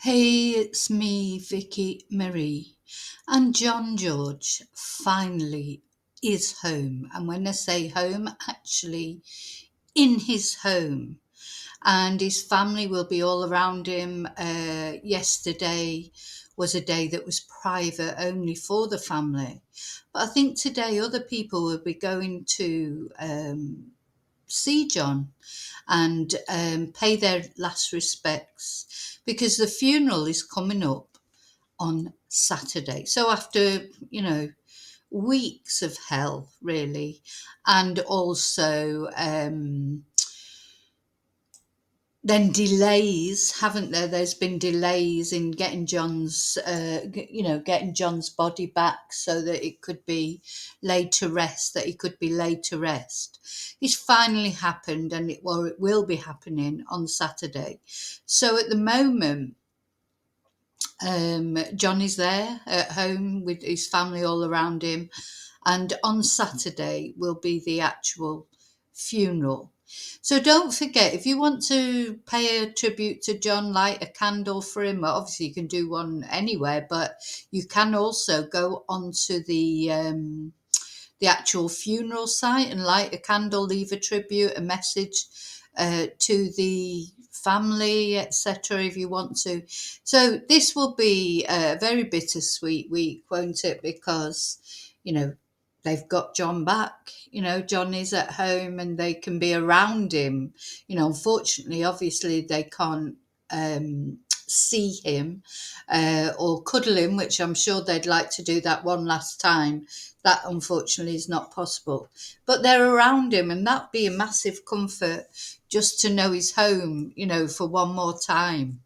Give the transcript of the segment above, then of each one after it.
Hey, it's me, Vicky Marie. And John George finally is home. And when I say home, actually in his home. And his family will be all around him. Yesterday was a day that was private only for the family. But I think today other people will be going to see John and pay their last respects because the funeral is coming up on Saturday. So after, weeks of hell, really, and also then delays, haven't there? There's been delays in getting getting John's body back so that it could be laid to rest, that he could be laid to rest. It's finally happened, and it will be happening on Saturday. So at the moment, John is there at home with his family all around him, and on Saturday will be the actual funeral. So don't forget, if you want to pay a tribute to John, light a candle for him. Well, obviously, you can do one anywhere, but you can also go onto the actual funeral site and light a candle, leave a tribute, a message to the family, etc., if you want to. So this will be a very bittersweet week, won't it? Because, they've got John back. John is at home and they can be around him. Unfortunately, obviously, they can't see him or cuddle him, which I'm sure they'd like to do that one last time. That unfortunately is not possible. But they're around him, and that'd be a massive comfort just to know he's home, for one more time.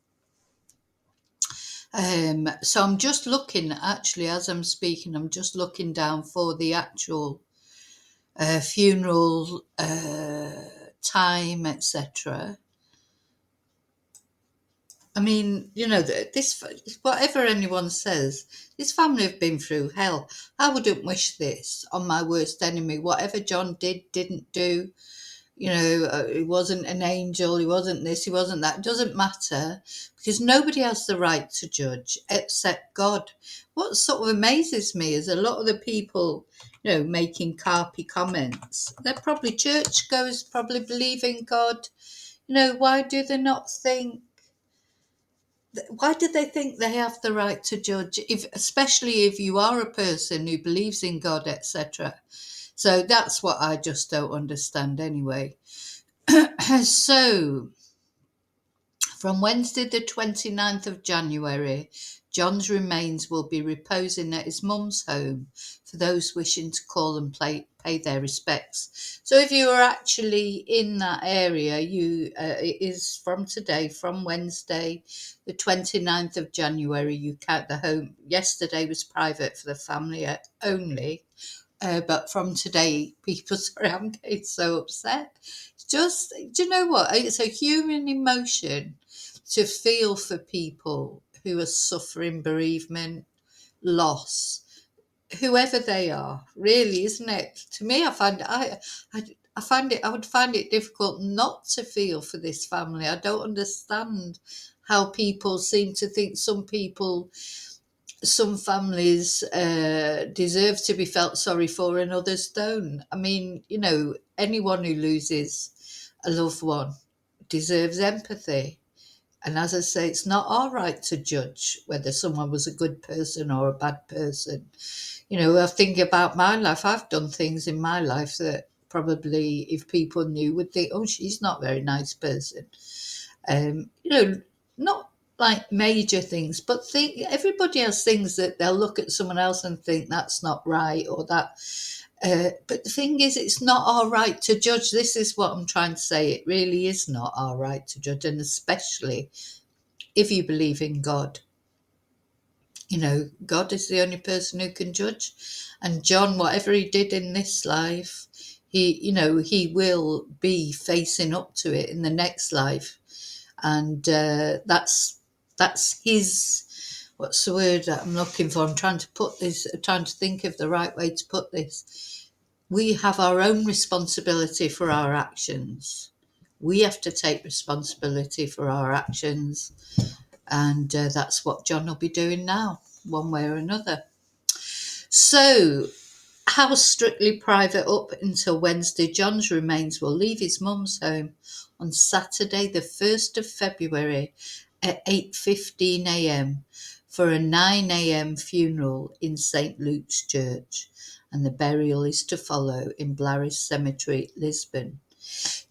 So I'm just looking, actually, as I'm speaking, I'm just looking down for the actual funeral time, etc. I mean, this, whatever anyone says, this family have been through hell. I wouldn't wish this on my worst enemy. Whatever John didn't do, he wasn't an angel, he wasn't this, he wasn't that. It doesn't matter because nobody has the right to judge except God. What sort of amazes me is a lot of the people, making carpy comments. They're probably churchgoers, probably believe in God. Why do they not think? Why do they think they have the right to judge, if especially if you are a person who believes in God, etc.? So that's what I just don't understand anyway. So from Wednesday the 29th of January, John's remains will be reposing at his mum's home for those wishing to call and pay their respects. So if you are actually in that area, it is from today, from Wednesday the 29th of January, you count the home. Yesterday was private for the family only. But from today, people, sorry, I'm getting so upset. It's just, do you know what? It's a human emotion to feel for people who are suffering bereavement, loss, whoever they are, really, isn't it? To me, I would find it difficult not to feel for this family. I don't understand how people seem to think some families deserve to be felt sorry for and others don't. I mean, anyone who loses a loved one deserves empathy. And as I say, it's not our right to judge whether someone was a good person or a bad person. I think about my life. I've done things in my life that probably, if people knew, would think, oh, she's not a very nice person. Not like major things, but everybody has things that they'll look at someone else and think that's not right or that. But the thing is, it's not our right to judge. This is what I'm trying to say. It really is not our right to judge, and especially if you believe in God. God is the only person who can judge. And John, whatever he did in this life, he will be facing up to it in the next life. And that's his, what's the word that I'm looking for? I'm trying to think of the right way to put this. We have our own responsibility for our actions. We have to take responsibility for our actions. And that's what John will be doing now, one way or another. So, house strictly private up until Wednesday. John's remains will leave his mum's home on Saturday, the 1st of February at 8:15 a.m. for a 9 a.m. funeral in St. Luke's Church, and the burial is to follow in Blaris Cemetery, Lisbon.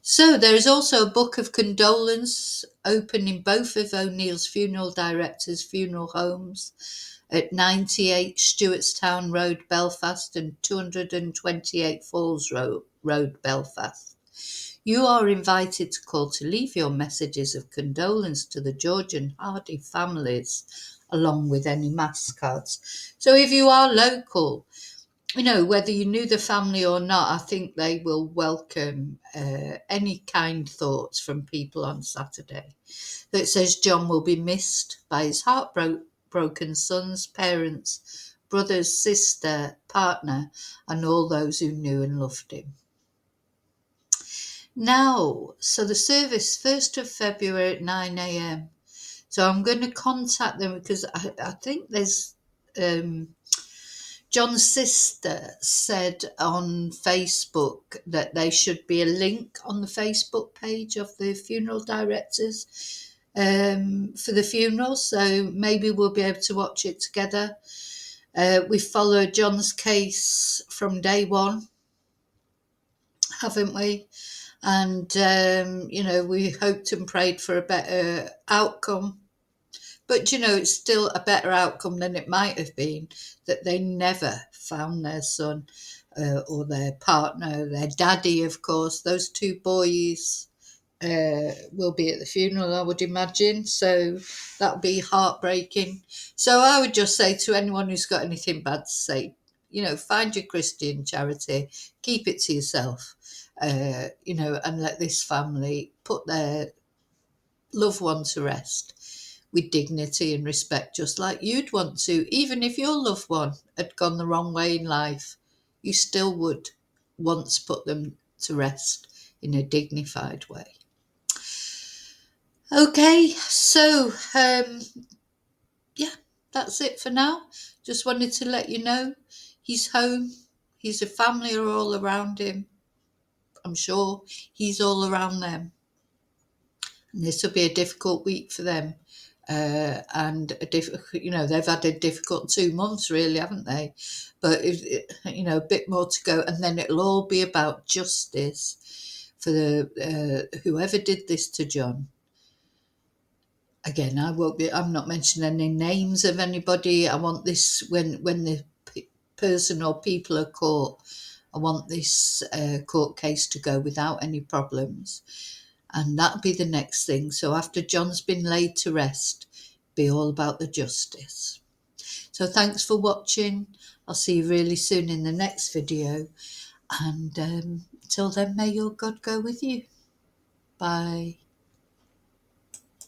So there is also a book of condolence open in both of O'Neill's funeral directors' funeral homes at 98 Stewartstown Road, Belfast, and 228 Falls Road, Belfast. You are invited to call to leave your messages of condolence to the George and Hardy families, along with any mass cards. So if you are local, whether you knew the family or not, I think they will welcome any kind thoughts from people on Saturday. That says John will be missed by his heartbroken sons, parents, brothers, sister, partner, and all those who knew and loved him. Now, so the service 1st of February at 9 a.m. So I'm going to contact them because I think there's John's sister said on Facebook that there should be a link on the Facebook page of the funeral directors for the funeral. So maybe we'll be able to watch it together. We followed John's case from day one, haven't we? And, we hoped and prayed for a better outcome. But, it's still a better outcome than it might have been that they never found their son or their partner, their daddy, of course. Those two boys will be at the funeral, I would imagine. So that would be heartbreaking. So I would just say to anyone who's got anything bad to say, find your Christian charity, keep it to yourself, and let this family put their loved one to rest with dignity and respect, just like you'd want to. Even if your loved one had gone the wrong way in life, you still would once put them to rest in a dignified way. Okay, so yeah, that's it for now. Just wanted to let you know he's home. His family are all around him. I'm sure he's all around them. And this will be a difficult week for them. And they've had a difficult 2 months, really, haven't they? But a bit more to go, and then it'll all be about justice for the whoever did this to John. Again, I'm not mentioning any names of anybody. I want this when the person or people are caught. I want this court case to go without any problems. And that'll be the next thing. So after John's been laid to rest, be all about the justice. So thanks for watching. I'll see you really soon in the next video. And till then, may your God go with you. Bye.